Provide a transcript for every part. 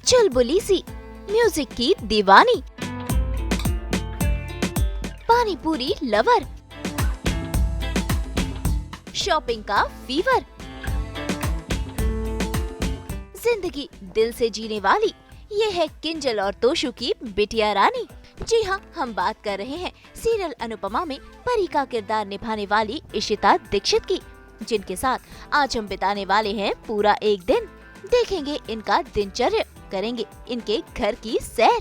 चुलबुली सी, music की दीवानी, पानी पूरी लवर, शॉपिंग का फीवर, जिंदगी दिल से जीने वाली, ये है किंजल और तोशु की बिटिया रानी। जी हाँ, हम बात कर रहे हैं सीरियल अनुपमा में परी का किरदार निभाने वाली इशिता दीक्षित की, जिनके साथ आज हम बिताने वाले हैं पूरा एक दिन। देखेंगे इनका दिनचर्या, करेंगे इनके घर की सैर,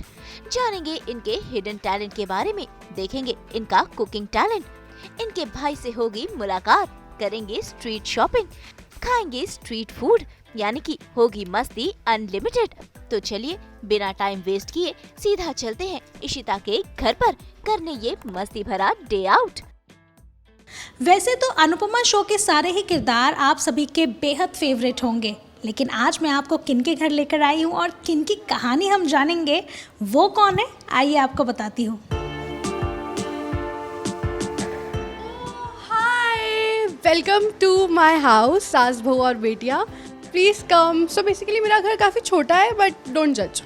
जानेंगे इनके हिडन टैलेंट के बारे में, देखेंगे इनका कुकिंग टैलेंट, इनके भाई से होगी मुलाकात, करेंगे स्ट्रीट शॉपिंग, खाएंगे स्ट्रीट फूड, यानी कि होगी मस्ती अनलिमिटेड। तो चलिए बिना टाइम वेस्ट किए सीधा चलते हैं इशिता के घर पर करने ये मस्ती भरा डे आउट। वैसे तो अनुपमा शो के सारे ही किरदार आप सभी के बेहद फेवरेट होंगे, लेकिन आज मैं आपको किन के घर लेकर आई हूँ और किन की कहानी हम जानेंगे, वो कौन है, आइए आपको बताती हूँ। हाय, वेलकम टू माय हाउस, सास बहू और बेटिया, प्लीज़ कम। सो बेसिकली मेरा घर काफ़ी छोटा है, बट डोंट जज।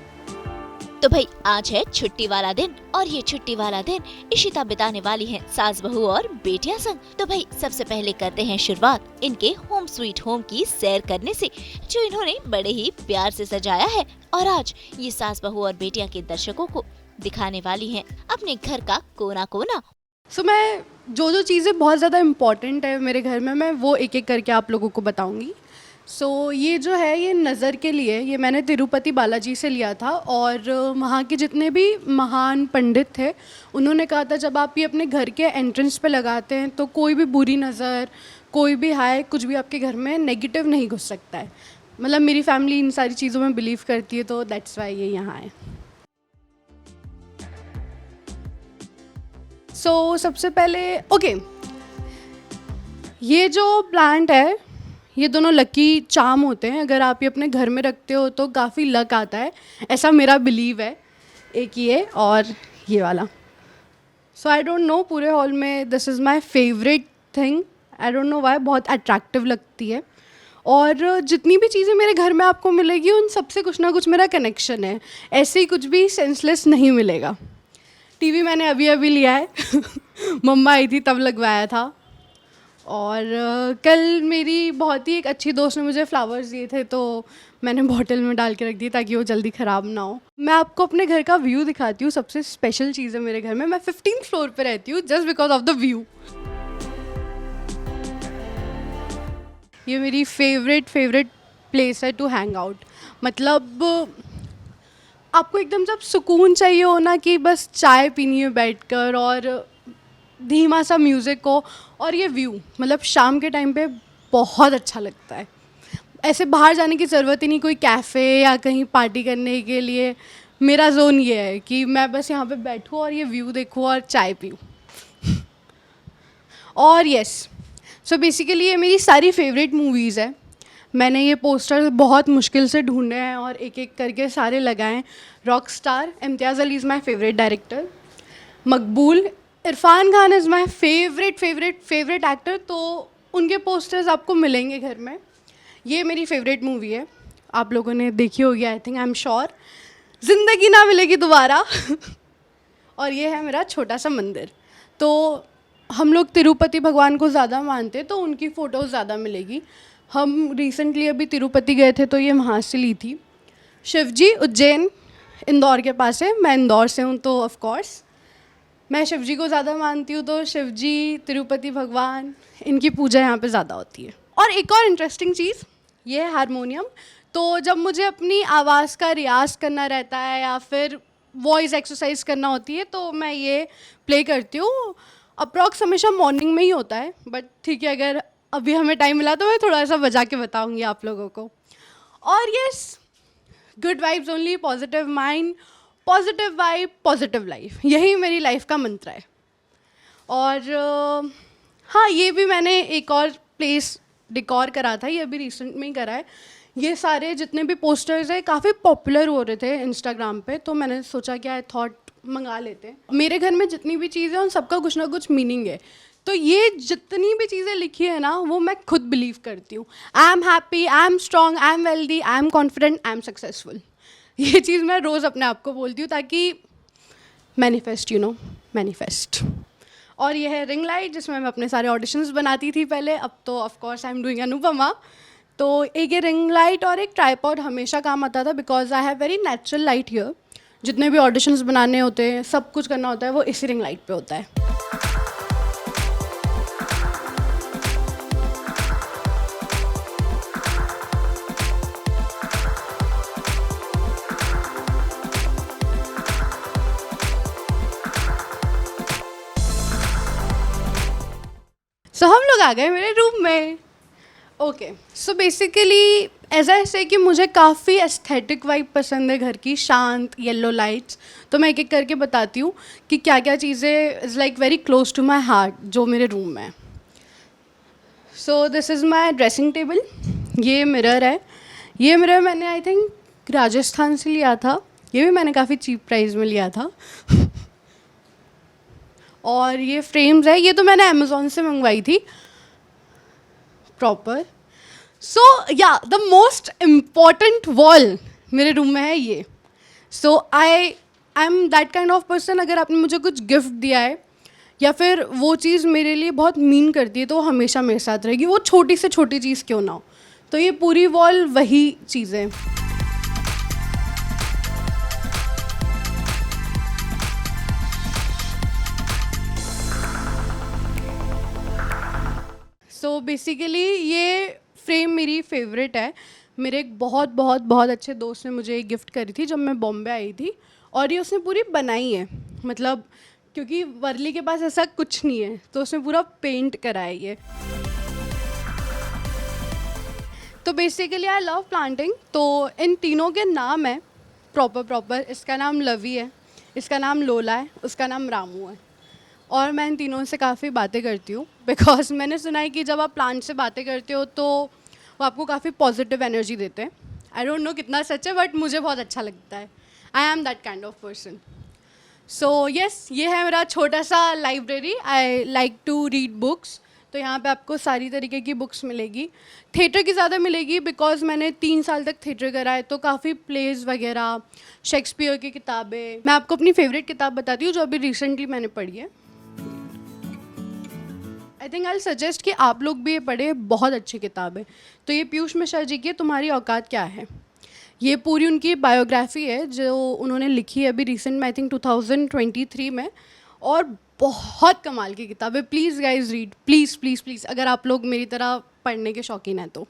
तो भाई आज है छुट्टी वाला दिन और ये छुट्टी वाला दिन इशिता बिताने वाली है सास बहू और बेटिया संग। तो भाई सबसे पहले करते हैं शुरुआत इनके होम स्वीट होम की सैर करने से, जो इन्होंने बड़े ही प्यार से सजाया है और आज ये सास बहू और बेटिया के दर्शकों को दिखाने वाली हैं अपने घर का कोना कोना। सो मैं जो चीज़ें बहुत ज़्यादा इम्पॉर्टेंट है मेरे घर में, मैं वो एक एक करके आप लोगों को बताऊंगी। सो ये जो है, ये नज़र के लिए, ये मैंने तिरुपति बालाजी से लिया था और वहाँ के जितने भी महान पंडित थे उन्होंने कहा था जब आप ये अपने घर के एंट्रेंस पे लगाते हैं तो कोई भी बुरी नज़र, कोई भी हाय, कुछ भी आपके घर में नेगेटिव नहीं घुस सकता है। मतलब मेरी फैमिली इन सारी चीज़ों में बिलीव करती है, तो दैट्स वाई ये यहाँ है। सो सबसे पहले ये जो प्लांट है, ये दोनों लकी चार्म होते हैं। अगर आप ये अपने घर में रखते हो तो काफ़ी लक आता है, ऐसा मेरा बिलीव है। एक ये और ये वाला। सो आई डोंट नो, पूरे हॉल में this is my favourite thing. I don't know Y, बहुत अट्रैक्टिव लगती है। और जितनी भी चीज़ें मेरे घर में आपको मिलेगी उन सबसे कुछ ना कुछ मेरा कनेक्शन है, ऐसे ही कुछ भी सेंसलेस नहीं मिलेगा। टीवी मैंने अभी अभी लिया है मम्मा आई थी तब लगवाया था। और कल मेरी बहुत ही एक अच्छी दोस्त ने मुझे फ्लावर्स दिए थे, तो मैंने बॉटल में डाल के रख दी ताकि वो जल्दी ख़राब ना हो। मैं आपको अपने घर का व्यू दिखाती हूँ। सबसे स्पेशल चीज़ है मेरे घर में, मैं 15th फ्लोर पे रहती हूँ just because of the view. ये मेरी फेवरेट प्लेस है टू हैंग आउट। मतलब आपको एकदम जब सुकून चाहिए हो ना, कि बस चाय पीनी है बैठकर और धीमा सा म्यूज़िक हो और ये व्यू, मतलब शाम के टाइम पे बहुत अच्छा लगता है। ऐसे बाहर जाने की ज़रूरत ही नहीं, कोई कैफ़े या कहीं पार्टी करने के लिए। मेरा जोन ये है कि मैं बस यहाँ पे बैठूँ और ये व्यू देखूँ और चाय पीऊँ और यस, सो बेसिकली ये मेरी सारी फेवरेट मूवीज़ है। मैंने ये पोस्टर बहुत मुश्किल से ढूंढे हैं और एक एक करके सारे लगाए। Rock star Imtiaz Ali is my favourite director, Maqbool, Irrfan Khan is my favourite actor, तो उनके पोस्टर्स आपको मिलेंगे घर में। ये मेरी फेवरेट मूवी है, आप लोगों ने देखी होगी I think, I am sure, ज़िंदगी ना मिलेगी दोबारा और ये है मेरा छोटा सा मंदिर। तो हम लोग तिरुपति भगवान को ज़्यादा मानते, तो उनकी फ़ोटोज़ ज़्यादा मिलेगी। हम रिसेंटली अभी तिरुपति गए थे तो ये वहाँ से ली थी। शिव जी उज्जैन इंदौर के पास है, मैं इंदौर से हूँ, तो ऑफ कोर्स मैं शिव जी को ज़्यादा मानती हूँ, तो शिव जी, तिरुपति भगवान, इनकी पूजा यहाँ पे ज़्यादा होती है। और एक और इंटरेस्टिंग चीज़, ये है हारमोनियम। तो जब मुझे अपनी आवाज़ का रियाज करना रहता है या फिर वॉइस एक्सरसाइज करना होती है तो मैं ये प्ले करती हूँ। अप्रॉक्स हमेशा मॉर्निंग में ही होता है, बट ठीक है, अगर अभी हमें टाइम मिला तो मैं थोड़ा सा बजा के बताऊँगी आप लोगों को। और yes, good vibes only, positive mind, positive vibe, positive life, यही मेरी लाइफ का मंत्र है। और हाँ, ये भी मैंने एक और प्लेस डिकॉर करा था, ये अभी रिसेंट में ही करा है। ये सारे जितने भी पोस्टर्स हैं काफ़ी पॉपुलर हो रहे थे इंस्टाग्राम पे, तो मैंने सोचा कि आई थॉट मंगा लेते हैं। मेरे घर में जितनी भी चीज़ें उन सबका कुछ ना कुछ मीनिंग है, तो ये जितनी भी चीज़ें लिखी है ना, वो मैं खुद बिलीव करती हूँ। I am happy, I am strong, I am wealthy, I am confident, I am successful. ये चीज़ मैं रोज़ अपने आप को बोलती हूँ ताकि मैनिफेस्ट, मैनिफेस्ट। और ये है रिंग लाइट जिसमें मैं अपने सारे ऑडिशंस बनाती थी पहले, अब तो of course I am doing Anupama. तो एक ये रिंग लाइट और एक ट्राइपॉड हमेशा काम आता था because I have very natural light here. जितने भी ऑडिशंस बनाने होते हैं, सब कुछ करना होता है, वो इसी रिंग लाइट पे होता है। सो हम लोग आ गए मेरे रूम में। ओके, सो बेसिकली ऐसा ऐसे कि मुझे काफ़ी एस्थेटिक वाइब पसंद है घर की, शांत येलो लाइट्स। तो मैं एक एक करके बताती हूँ कि क्या क्या चीज़ें is like very close to my heart जो मेरे रूम में है। So this is my dressing table. ये मिरर है। ये मिरर मैंने आई थिंक राजस्थान से लिया था। ये भी मैंने काफ़ी चीप प्राइस में लिया था। और ये फ्रेम्स है, ये तो मैंने अमेज़ॉन से मंगवाई थी proper. So yeah the most important wall मेरे रूम में है ये। So I am that kind of person, अगर आपने मुझे कुछ गिफ्ट दिया है या फिर वो चीज़ मेरे लिए बहुत मीन करती है तो वो हमेशा मेरे साथ रहेगी, वो छोटी से छोटी चीज़ क्यों ना हो। तो ये पूरी वॉल वही चीज़ें। सो बेसिकली ये फ्रेम मेरी फेवरेट है। मेरे एक बहुत बहुत बहुत अच्छे दोस्त ने मुझे एक गिफ्ट करी थी जब मैं बॉम्बे आई थी, और ये उसने पूरी बनाई है। मतलब क्योंकि वर्ली के पास ऐसा कुछ नहीं है तो उसने पूरा पेंट करा है ये। तो बेसिकली आई लव प्लांटिंग। तो इन तीनों के नाम है प्रॉपर। इसका नाम लवी है, इसका नाम लोला है, उसका नाम रामू है। और मैं इन तीनों से काफ़ी बातें करती हूँ बिकॉज मैंने सुना है कि जब आप प्लांट से बातें करते हो तो वो आपको काफ़ी पॉजिटिव एनर्जी देते हैं। आई डोंट नो कितना सच है बट मुझे बहुत अच्छा लगता है। I am that kind of person. So yes, ये है मेरा छोटा सा library. I like to read books. तो यहाँ पे आपको सारी तरीके की बुक्स मिलेगी। थिएटर की ज़्यादा मिलेगी बिकॉज मैंने 3 साल तक थिएटर करा है, तो काफ़ी प्लेज वगैरह, शेक्सपियर की किताबें। मैं आपको अपनी फेवरेट किताब बताती हूँ जो अभी रिसेंटली मैंने पढ़ी है। आई थिंक आई सजेस्ट कि आप लोग भी ये पढ़े, बहुत अच्छी किताब है। तो ये पीयूष मिश्रा जी की तुम्हारी औकात क्या है। ये पूरी उनकी बायोग्राफी है जो उन्होंने लिखी है अभी रिसेंट में, आई थिंक 2023 में, और बहुत कमाल की किताब है। Please guys read, please please please, अगर आप लोग मेरी तरह पढ़ने के शौकीन हैं तो।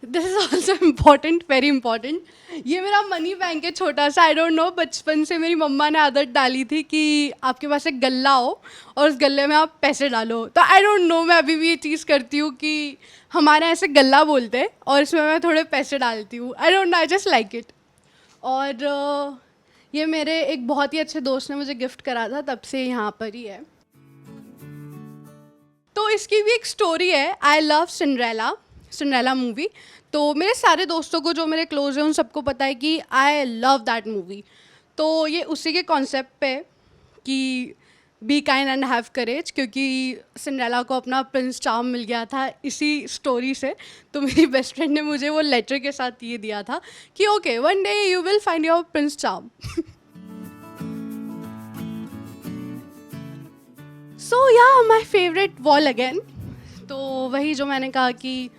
This is also important, very important. ये मेरा मनी बैंक है छोटा सा। आई डोंट नो, बचपन से मेरी मम्मा ने आदत डाली थी कि आपके पास एक गल्ला हो और उस गल्ले में आप पैसे डालो। तो आई डोंट नो, मैं अभी भी ये चीज़ करती हूँ कि हमारे ऐसे गल्ला बोलते हैं और इसमें मैं थोड़े पैसे डालती हूँ। आई don't know, I just like it. और ये मेरे एक बहुत ही अच्छे दोस्त ने मुझे गिफ्ट करा था, तब से यहाँ पर ही है। तो इसकी भी एक स्टोरी है। I love Cinderella movie. तो मेरे सारे दोस्तों को जो मेरे क्लोज हैं उन सबको पता है कि आई लव दैट मूवी। तो ये उसी के कॉन्सेप्ट पे है कि be kind and have courage, क्योंकि सिंड्रेला को अपना प्रिंस चार्म मिल गया था इसी स्टोरी से। तो मेरी बेस्ट फ्रेंड ने मुझे वो लेटर के साथ ये दिया था कि okay, one day you will find your prince charm. So yeah my favourite wall again. तो वही जो मैंने कहा कि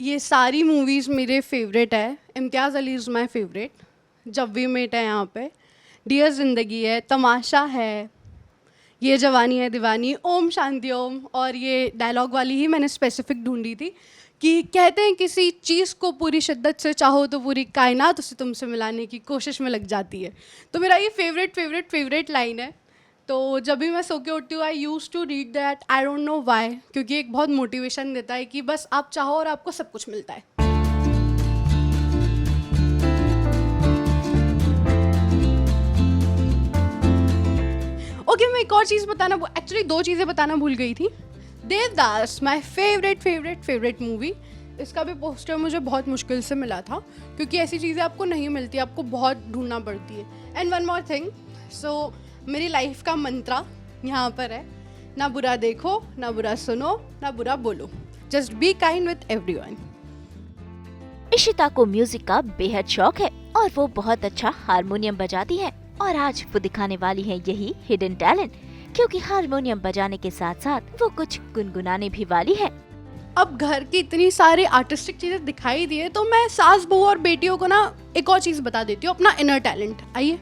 ये सारी मूवीज़ मेरे फेवरेट है। इम्तियाज़ अली इज़ माई फेवरेट। जब वी मेट है यहाँ पे, डियर ज़िंदगी है, तमाशा है, ये जवानी है दीवानी, ओम शांति ओम। और ये डायलॉग वाली ही मैंने स्पेसिफिक ढूंढी थी कि कहते हैं किसी चीज़ को पूरी शिद्दत से चाहो तो पूरी कायनात उसे तुमसे मिलाने की कोशिश में लग जाती है। तो मेरा ये फेवरेट लाइन है। तो जब भी मैं सो के उठती हूँ I use to read that, I don't know why, क्योंकि एक बहुत मोटिवेशन देता है कि बस आप चाहो और आपको सब कुछ मिलता है। ओके, मैं एक और चीज़ बताना, एक्चुअली 2 चीज़ें बताना भूल गई थी। Devdas, my favourite movie. इसका भी पोस्टर मुझे बहुत मुश्किल से मिला था क्योंकि ऐसी चीज़ें आपको नहीं मिलती, आपको बहुत ढूंढना पड़ती है। एंड वन मोर थिंग, सो मेरी लाइफ का मंत्रा यहाँ पर है, ना बुरा देखो, ना बुरा सुनो, ना बुरा बोलो, just be kind with everyone. Ishita को म्यूजिक का बेहद शौक है और वो बहुत अच्छा हारमोनियम बजाती है और आज वो दिखाने वाली है यही हिडन टैलेंट, क्योंकि हारमोनियम बजाने के साथ साथ वो कुछ गुनगुनाने भी वाली है। अब घर की इतनी सारी आर्टिस्टिक चीज़ें दिखाई दी है तो मैं सास बहू और बेटियों को ना एक और चीज़ बता देती हूँ, अपना इनर टैलेंट। आइए।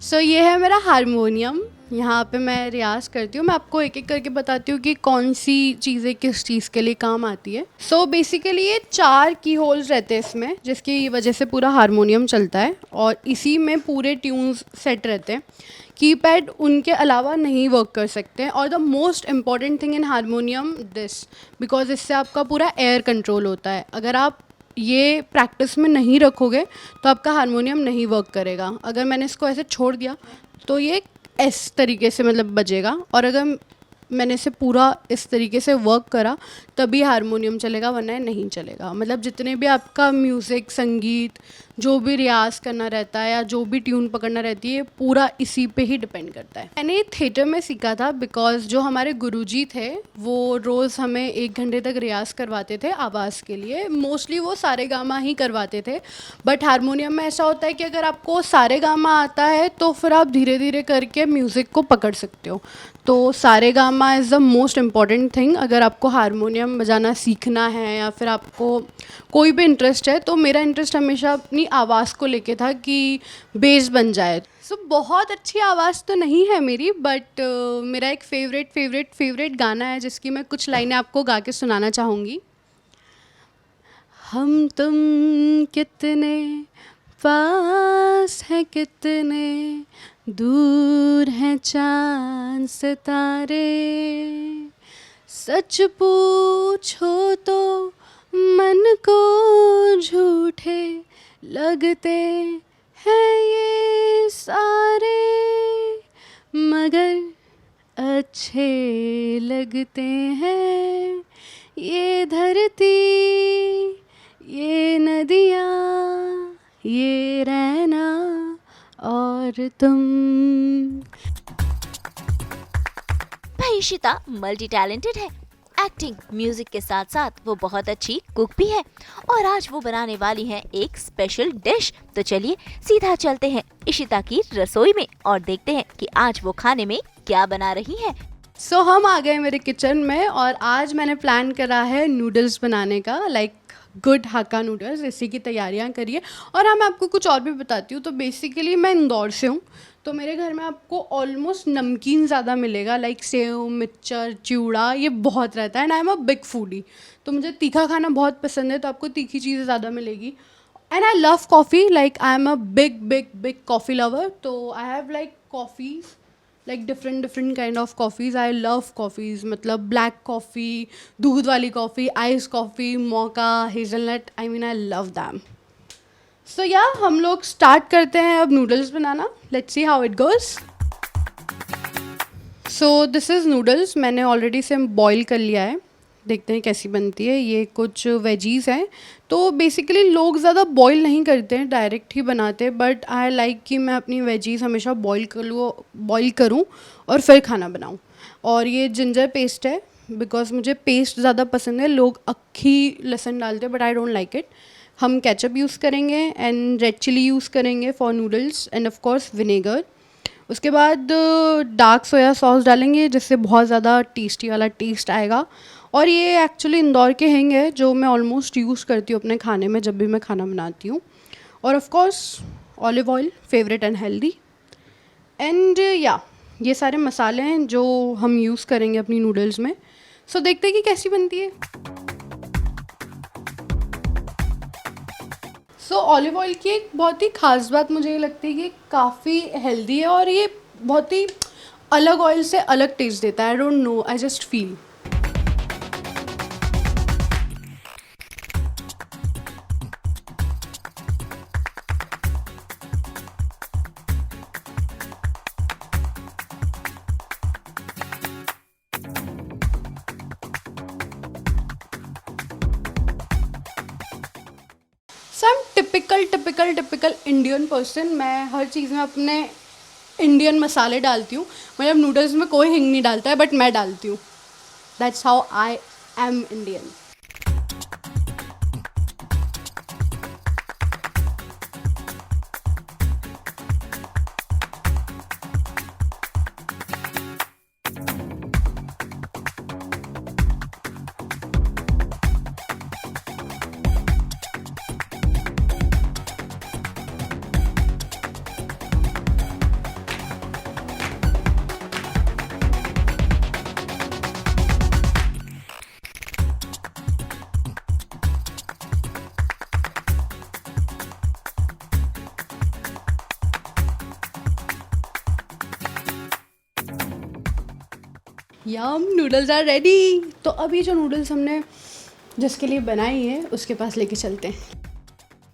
सो ये है मेरा हारमोनियम, यहाँ पे मैं रियाज़ करती हूँ। मैं आपको एक एक करके बताती हूँ कि कौन सी चीज़ें किस चीज़ के लिए काम आती है। सो बेसिकली ये 4 की होल्स रहते हैं इसमें, जिसकी वजह से पूरा हारमोनियम चलता है और इसी में पूरे ट्यून्स सेट रहते हैं। कीपैड उनके अलावा नहीं वर्क कर सकते हैं। और the most important thing in harmonium this, because इससे आपका पूरा एयर कंट्रोल होता है। अगर आप ये प्रैक्टिस में नहीं रखोगे तो आपका हारमोनियम नहीं वर्क करेगा। अगर मैंने इसको ऐसे छोड़ दिया तो ये इस तरीके से मतलब बजेगा, और अगर मैंने इसे पूरा इस तरीके से वर्क करा तभी हारमोनियम चलेगा, वरना ये नहीं चलेगा। मतलब जितने भी आपका म्यूज़िक, संगीत, जो भी रियाज़ करना रहता है या जो भी ट्यून पकड़ना रहती है, पूरा इसी पे ही डिपेंड करता है। मैंने थिएटर में सीखा था बिकॉज जो हमारे गुरुजी थे वो रोज़ हमें 1 घंटे तक रियाज़ करवाते थे आवाज़ के लिए। मोस्टली वो सारेगामा ही करवाते थे, बट हारमोनियम में ऐसा होता है कि अगर आपको सारेगामा आता है तो फिर आप धीरे धीरे करके म्यूज़िक को पकड़ सकते हो। तो Saregama is the most important thing अगर आपको हारमोनियम बजाना सीखना है या फिर आपको कोई भी इंटरेस्ट है। तो मेरा इंटरेस्ट हमेशा अपनी आवाज़ को लेके था कि बेस बन जाए। सो बहुत अच्छी आवाज़ तो नहीं है मेरी, बट मेरा एक फेवरेट गाना है जिसकी मैं कुछ लाइनें आपको गा के सुनाना चाहूँगी। हम तुम कितने पास हैं, कितने दूर हैं चांद सितारे, सच पूछो तो मन को झूठे लगते हैं ये सारे, मगर अच्छे लगते हैं ये धरती, ये नदियाँ, ये रहना और तुम। भाई इशिता मल्टी टैलेंटेड है। एक्टिंग, म्यूजिक के साथ साथ वो बहुत अच्छी कुक भी है और आज वो बनाने वाली हैं एक स्पेशल डिश। तो चलिए सीधा चलते हैं इशिता की रसोई में और देखते हैं कि आज वो खाने में क्या बना रही है। सो हम आ गए मेरे किचन में और आज मैंने प्लान करा है नूडल्स बनाने का, लाइक गुड हक्का नूडल्स। इसी की तैयारियां करिए। और हाँ, मैं आपको कुछ और भी बताती हूँ। तो बेसिकली मैं इंदौर से हूँ, तो मेरे घर में आपको ऑलमोस्ट नमकीन ज़्यादा मिलेगा, लाइक सेव, मिक्सचर, चिवड़ा, ये बहुत रहता है। And I am a big foodie, तो मुझे तीखा खाना बहुत पसंद है, तो आपको तीखी चीज़ें ज़्यादा मिलेगी। And I love coffee, like I am a big coffee lover. तो I have like coffees, like different kind of coffees. I love coffees, मतलब ब्लैक कॉफ़ी, दूध वाली coffee, ice coffee, mocha, hazelnut, I mean I love them. So yeah हम लोग start करते हैं अब noodles बनाना। Let's see how it goes. So this is noodles, मैंने ऑलरेडी इसे बॉईल कर लिया है। देखते हैं कैसी बनती है। ये कुछ वेजीज़ हैं। तो बेसिकली लोग ज़्यादा बॉईल नहीं करते हैं, डायरेक्ट ही बनाते हैं, बट आई लाइक कि मैं अपनी वेजीज़ हमेशा बॉईल करूँ और फिर खाना बनाऊँ। और ये जिंजर पेस्ट है, बिकॉज मुझे पेस्ट ज़्यादा पसंद है। लोग अक्खी लहसुन डालते हैं, but I don't like it. हम केचप यूज़ करेंगे एंड रेड चिली यूज़ करेंगे for noodles, end of course vinegar. उसके बाद डार्क सोया सॉस डालेंगे, जिससे बहुत ज़्यादा टेस्टी वाला टेस्ट आएगा। और ये एक्चुअली इंदौर के हिंग है, जो मैं ऑलमोस्ट यूज़ करती हूँ अपने खाने में जब भी मैं खाना बनाती हूँ। और of course olive oil, favourite and healthy. And या ये सारे मसाले हैं जो हम यूज़ करेंगे अपनी नूडल्स में। सो देखते हैं कि कैसी बनती है। सो ऑलिव ऑयल की एक बहुत ही ख़ास बात मुझे ये लगती है कि काफ़ी हेल्दी है और ये बहुत ही अलग ऑयल से अलग टेस्ट देता है। I don't know, I just feel. Some typical Indian person. मैं हर चीज़ में अपने इंडियन मसाले डालती हूँ, मतलब नूडल्स में कोई हिंग नहीं डालता है बट मैं डालती हूँ. That's how I am Indian. Yum, noodles are ready. तो अभी जो नूडल्स हमने जिसके लिए बनाई है उसके पास लेके चलते हैं.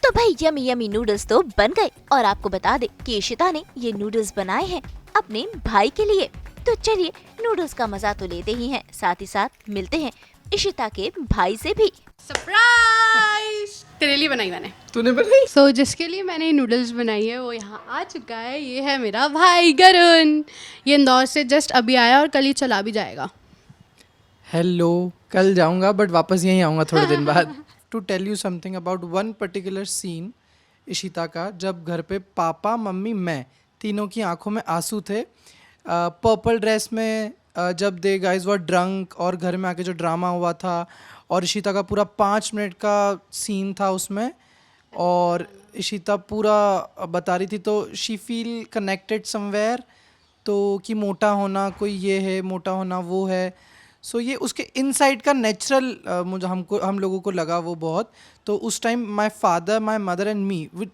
तो भाई यमी यमी नूडल्स तो बन गए और आपको बता दे कि इशिता ने ये नूडल्स बनाए हैं अपने भाई के लिए. तो चलिए नूडल्स का मजा तो लेते ही हैं, साथ ही साथ मिलते हैं इशिता के भाई से भी. सरप्राइज! तेरे लिए बनाई मैंने. तूने बनाई? सो जिसके लिए मैंने नूडल्स बनाई है वो यहाँ आ चुका है. ये है मेरा भाई गरुण. ये इंदौर से जस्ट अभी आया और कल ही चला भी जाएगा. हेलो, कल जाऊंगा बट वापस यहीं आऊंगा थोड़े दिन बाद. To tell you something about one particular scene Ishita का, जब घर पे पापा मम्मी मैं तीनों की आंखों में आंसू थे. पर्पल ड्रेस में जब दे गाइज वर ड्रंक और घर में आके जो ड्रामा हुआ था और इशिता का पूरा 5 मिनट का सीन था उसमें और इशिता पूरा बता रही थी तो शी फील कनेक्टेड समवेयर. तो कि मोटा होना कोई ये है, मोटा होना वो है. सो ये उसके इनसाइड का नेचुरल मुझे हम लोगों को लगा वो बहुत. तो उस time my father, my mother and me with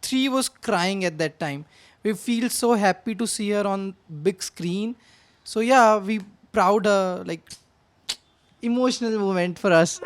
3 was crying at that time. We feel so happy to see her on big screen. So yeah, we proud like emotional moment for us.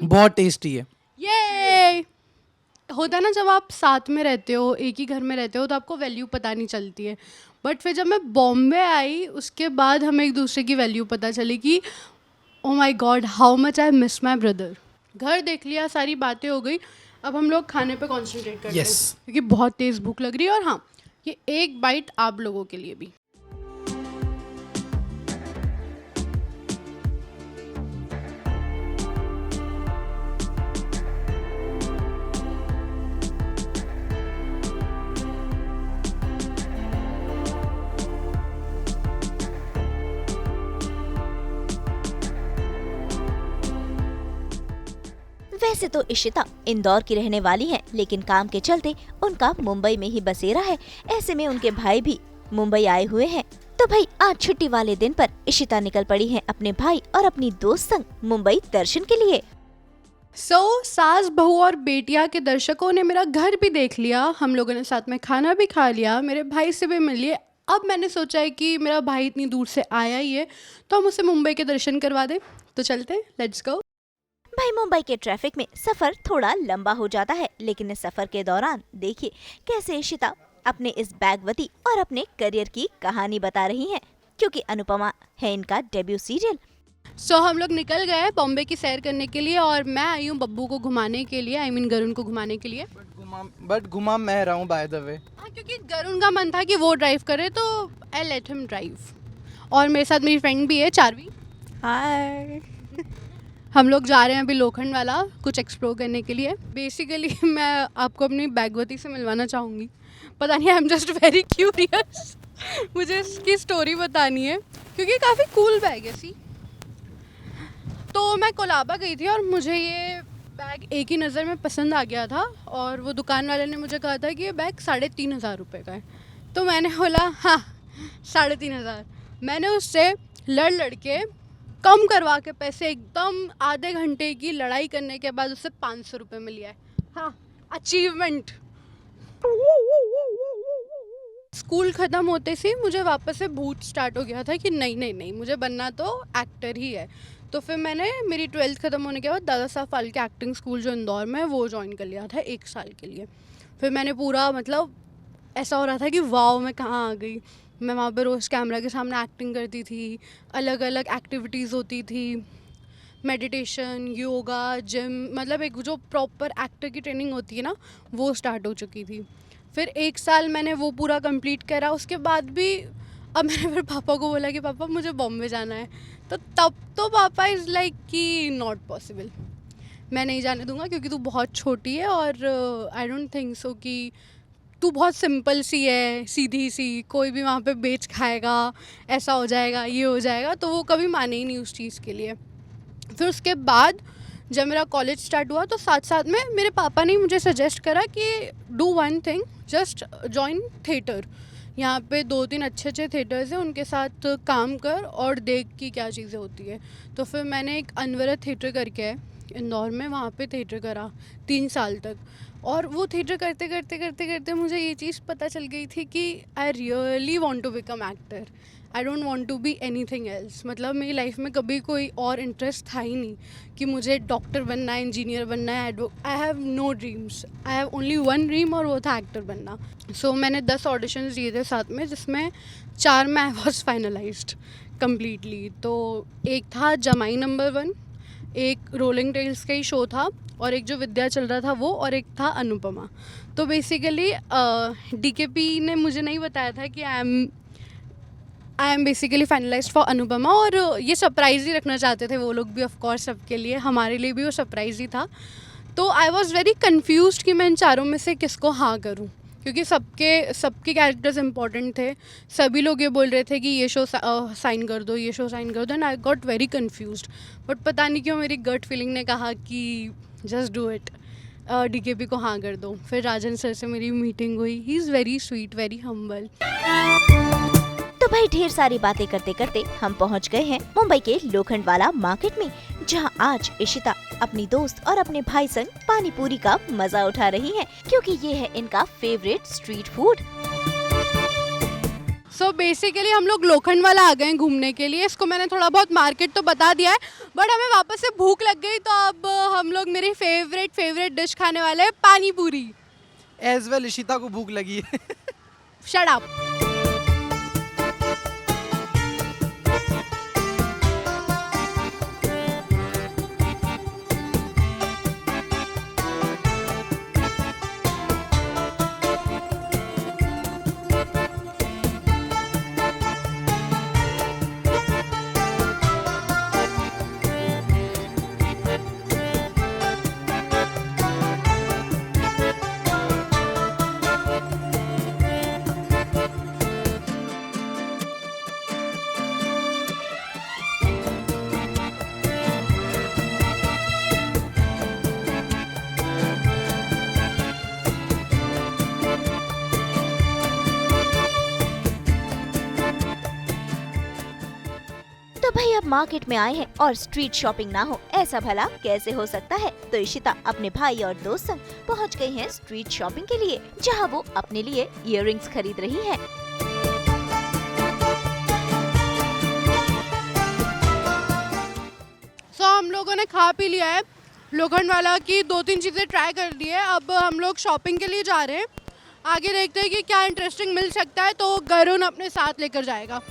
बहुत tasty है. ये होता है ना, जब आप साथ में रहते हो, एक ही घर में रहते हो, तो आपको वैल्यू पता नहीं चलती है. बट फिर जब मैं बॉम्बे आई उसके बाद हमें एक दूसरे की वैल्यू पता चली कि oh my God how much I miss my brother. घर देख लिया, सारी बातें हो गई, अब हम लोग खाने पे कॉन्सेंट्रेट करते हैं Yes. क्योंकि बहुत तेज़ भूख लग रही है. और हाँ, ये एक बाइट आप लोगों के लिए भी. वैसे तो इशिता इंदौर की रहने वाली है, लेकिन काम के चलते उनका मुंबई में ही बसेरा है. ऐसे में उनके भाई भी मुंबई आए हुए हैं. तो भाई आज छुट्टी वाले दिन पर इशिता निकल पड़ी है अपने भाई और अपनी दोस्त संग मुंबई दर्शन के लिए. सास बहू और बेटिया के दर्शकों ने मेरा घर भी देख लिया, हम लोगों ने साथ में खाना भी खा लिया, मेरे भाई से भी मिल लिए. अब मैंने सोचा है कि मेरा भाई इतनी दूर से आया ही है तो हम उसे मुंबई के दर्शन करवा दें. तो चलते हैं, लेट्स गो. भाई मुंबई के ट्रैफिक में सफर थोड़ा लंबा हो जाता है, लेकिन इस सफर के दौरान देखिए कैसे इशिता अपने इस बैगवती और अपने करियर की कहानी बता रही हैं, क्योंकि अनुपमा है इनका डेब्यू सीरियल. हम लोग निकल गए बॉम्बे की सैर करने के लिए और मैं आई हूँ बब्बू को घुमाने के लिए, आई मीन गरुण को घुमाने के लिए. बट घुमा मैं रहा हूँ बाय द वे. हाँ, क्योंकि गरुण का मन था कि वो ड्राइव करे तो आई लेट हिम ड्राइव. और मेरे साथ मेरी फ्रेंड भी है, चारवी. हाय. हम लोग जा रहे हैं अभी लोखंड वाला कुछ एक्सप्लोर करने के लिए. बेसिकली मैं आपको अपनी बैगवती से मिलवाना चाहूँगी. पता नहीं, I am just very curious. मुझे इसकी स्टोरी बतानी है क्योंकि काफ़ी कूल बैग है. सी तो मैं कोलाबा गई थी और मुझे ये बैग एक ही नज़र में पसंद आ गया था और वो दुकान वाले ने मुझे कहा था कि ये बैग 3,500 रुपये का है. तो मैंने बोला हाँ 3,500. मैंने उससे लड़ के कम करवा के पैसे एकदम आधे घंटे की लड़ाई करने के बाद उससे 500 रुपये में लिया है। हाँ, अचीवमेंट। स्कूल ख़त्म होते से मुझे वापस से भूत स्टार्ट हो गया था कि नहीं नहीं नहीं, मुझे बनना तो एक्टर ही है। तो फिर मैंने मेरी 12th ख़त्म होने के बाद दादा साहब फाल्के एक्टिंग स्कूल जो इंदौर में है वो ज्वाइन कर लिया था 1 साल के लिए। फिर मैंने पूरा मतलब ऐसा हो रहा था कि वाओ मैं कहाँ आ गई। मैं वहाँ पे रोज़ कैमरा के सामने एक्टिंग करती थी, अलग अलग एक्टिविटीज़ होती थी, मेडिटेशन, योगा, जिम, मतलब एक जो प्रॉपर एक्टर की ट्रेनिंग होती है ना वो स्टार्ट हो चुकी थी। फिर 1 साल मैंने वो पूरा कंप्लीट करा। उसके बाद भी अब मैंने फिर पापा को बोला कि पापा मुझे बॉम्बे जाना है, तो तब तो पापा इज़ लाइक कि नॉट पॉसिबल, मैं नहीं जाने दूंगा क्योंकि तू बहुत छोटी है और आई डोंट थिंक सो कि तू बहुत सिंपल सी है, सीधी सी, कोई भी वहाँ पे बेच खाएगा, ऐसा हो जाएगा, ये हो जाएगा। तो वो कभी माने ही नहीं उस चीज़ के लिए। फिर उसके बाद जब मेरा कॉलेज स्टार्ट हुआ तो साथ साथ में मेरे पापा ने मुझे सजेस्ट करा कि do one thing, just join theatre. यहाँ पे 2-3 अच्छे थिएटर्स हैं, उनके साथ काम कर और देख कि क्या चीज़ें होती है। तो फिर मैंने एक अनवरत थिएटर करके है इंदौर में, वहाँ पे थिएटर करा 3 साल तक। और वो थिएटर करते करते करते करते मुझे ये चीज़ पता चल गई थी कि I really want to become actor, I don't want to be anything else. मतलब मेरी लाइफ में कभी कोई और इंटरेस्ट था ही नहीं कि मुझे डॉक्टर बनना है, इंजीनियर बनना है, I have know dreams, I have only one dream और वो था एक्टर बनना। सो मैंने 10 ऑडिशंस दिए थे साथ में, जिसमें 4 में आई वॉज फाइनलाइज्ड कम्प्लीटली। तो एक था जमाई नंबर 1, एक रोलिंग टेल्स का ही शो था, और एक जो विद्या चल रहा था वो, और एक था अनुपमा। तो बेसिकली DKP ने मुझे नहीं बताया था कि I am basically finalised for Anupama, और ये सरप्राइज़ ही रखना चाहते थे वो लोग भी, ऑफ कोर्स सबके लिए, हमारे लिए भी वो सरप्राइज़ ही था। तो आई वॉज़ वेरी कन्फ्यूज्ड कि मैं इन चारों में से किसको हाँ करूँ, क्योंकि सबके कैरेक्टर्स इंपॉर्टेंट थे। सभी लोग ये बोल रहे थे कि ये शो साइन कर दो, ये शो साइन कर दो, and I got very confused. But पता नहीं क्यों मेरी गट फीलिंग ने कहा कि जस्ट डू इट, DKP को हाँ कर दो। फिर राजन सर से मेरी मीटिंग हुई, he is very sweet, very humble. तो भाई ढेर सारी बातें करते करते हम पहुंच गए हैं मुंबई के लोखंडवाला मार्केट में, जहां आज इशिता अपनी दोस्त और अपने भाई संग पानी पूरी का मजा उठा रही है, क्योंकि ये है इनका favourite street food. So basically हम लोग लोखंडवाला आ गए हैं घूमने के लिए। इसको मैंने थोड़ा बहुत मार्केट तो बता दिया है, बट हमें वापस से भूख लग गई, तो अब हम लोग मेरी फेवरेट डिश खाने वाले हैं, पानी पूरी। एज वेल इशिता को भूख लगी है। Shut up. तो भाई अब मार्केट में आए हैं और स्ट्रीट शॉपिंग ना हो, ऐसा भला कैसे हो सकता है। तो इशिता अपने भाई और दोस्त संग पहुंच गई हैं स्ट्रीट शॉपिंग के लिए, जहां वो अपने लिए इयररिंग्स खरीद रही हैं। सो हम लोगों ने खा पी लिया है, लोखंडवाला की 2-3 चीज़ें ट्राई कर ली है। अब हम लोग शॉपिंग के लिए जा रहे हैं, आगे देखते हैं कि क्या इंटरेस्टिंग मिल सकता है। तो गरुण अपने साथ लेकर जाएगा।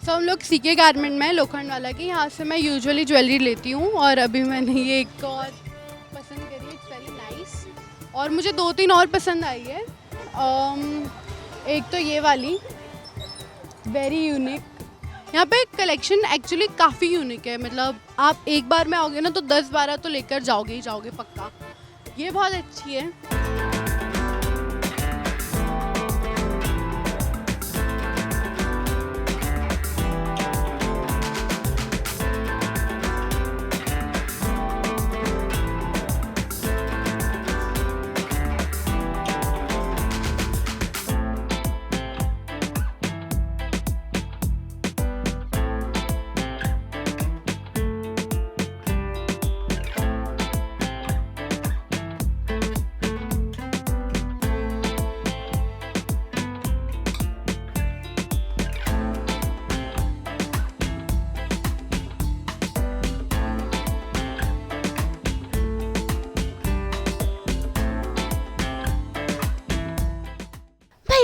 तो हम लोग CK गारमेंट में लोखंडवाला की, यहाँ से मैं यूजुअली ज्वेलरी लेती हूँ, और अभी मैंने ये एक और पसंद करी, इट्स वेरी नाइस, और मुझे 2-3 और पसंद आई है। एक तो ये वाली वेरी यूनिक, यहाँ पे कलेक्शन एक्चुअली काफ़ी यूनिक है। मतलब आप एक बार में आओगे ना तो 10-12 तो लेकर जाओगे ही जाओगे पक्का। ये बहुत अच्छी है।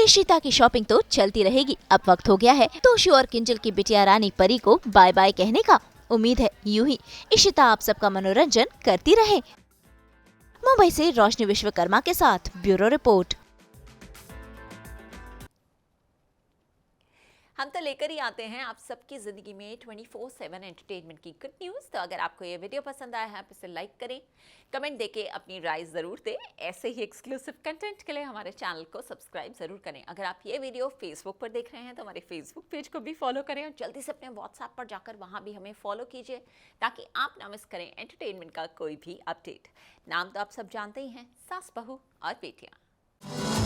इशिता की शॉपिंग तो चलती रहेगी। अब वक्त हो गया है तोशु और किंजल की बिटिया रानी परी को बाय बाय कहने का। उम्मीद है यूं ही इशिता आप सबका मनोरंजन करती रहे। मुंबई से रोशनी विश्वकर्मा के साथ ब्यूरो रिपोर्ट। हम तो लेकर ही आते हैं आप सबकी जिंदगी में 24/7 एंटरटेनमेंट की गुड न्यूज़। तो अगर आपको ये वीडियो पसंद आया है आप इसे लाइक करें, कमेंट देके अपनी राय ज़रूर दें। ऐसे ही एक्सक्लूसिव कंटेंट के लिए हमारे चैनल को सब्सक्राइब ज़रूर करें। अगर आप ये वीडियो फेसबुक पर देख रहे हैं तो हमारे फेसबुक पेज को भी फॉलो करें और जल्दी से अपने व्हाट्सएप पर जाकर वहाँ भी हमें फॉलो कीजिए ताकि आप ना मिस करें एंटरटेनमेंट का कोई भी अपडेट। नाम तो आप सब जानते ही हैं, सास बहू और बेटियाँ।